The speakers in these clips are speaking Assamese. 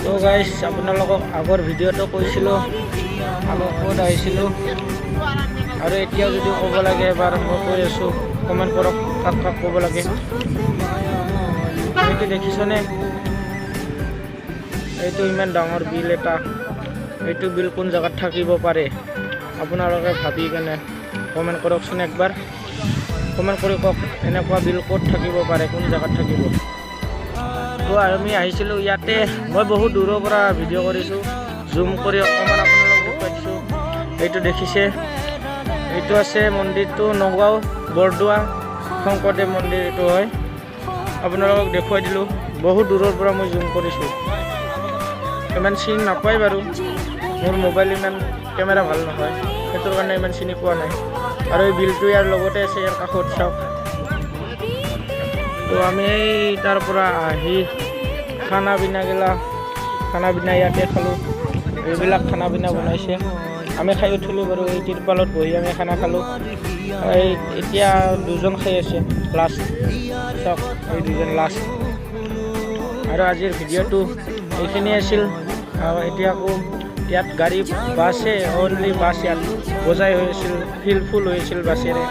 তো গাইজ আপোনালোকক আগৰ ভিডিঅ'টো কৈছিলোঁ আগৰ ক'ত আহিছিলোঁ আৰু এতিয়াও যদি ক'ব লাগে এবাৰ মই কৈ আছোঁ কমেণ্ট কৰক কাক কাক ক'ব লাগে। এইটো দেখিছনে, এইটো ইমান ডাঙৰ বিল এটা, এইটো বিল কোন জেগাত থাকিব পাৰে আপোনালোকে ভাবি কেনে কমেণ্ট কৰকচোন একবাৰ, কমেণ্ট কৰি কওক এনেকুৱা বিল ক'ত থাকিব পাৰে, কোন জেগাত থাকিব। তো আমি আহিছিলোঁ ইয়াতে, মই বহুত দূৰৰ পৰা ভিডিঅ' কৰিছোঁ, জুম কৰি অকণমান আপোনালোকক দেখুৱাই দিছোঁ। এইটো দেখিছে, এইটো আছে মন্দিৰটো নগাঁও বৰদোৱা শংকৰদেৱ মন্দিৰ এইটো হয়, আপোনালোকক দেখুৱাই দিলোঁ। বহুত দূৰৰ পৰা মই জুম কৰিছোঁ, ইমান চিনি নাপায় বাৰু, মোৰ মোবাইল ইমান কেমেৰা ভাল নহয়, সেইটোৰ কাৰণে ইমান চিনি পোৱা নাই। আৰু এই বিলটো ইয়াৰ লগতে আছে, ইয়াৰ কাষত চাওক। তো আমি তাৰ পৰা আহি খানা পিনা ইয়াতে খালোঁ, এইবিলাক খানা পিনা বনাইছে, আমি খাই উঠিলোঁ বাৰু। এই তিৰপালত বহি আমি খানা খালোঁ। এতিয়া দুজন খাই আছে লাষ্ট, চাওক এই দুজন লাষ্ট। আৰু আজিৰ ভিডিঅ'টো এইখিনি আছিল। এতিয়া আকৌ ইয়াত গাড়ী বাছে, অনলি বাছ ইয়াত বজাই হৈ আছিল, ফুল হৈ আছিল বাছেৰে।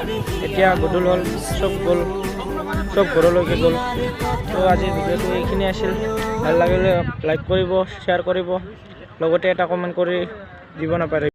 এতিয়া গধূল হ'ল, চব গ'ল, চব ঘৰলৈকে গ'ল। তো আজিৰ ভিডিঅ'টো এইখিনি আছিল। ভাল লাগিলে লাইক কৰিব, শ্বেয়াৰ কৰিব, লগতে এটা কমেণ্ট কৰি দিব নাপাৰে।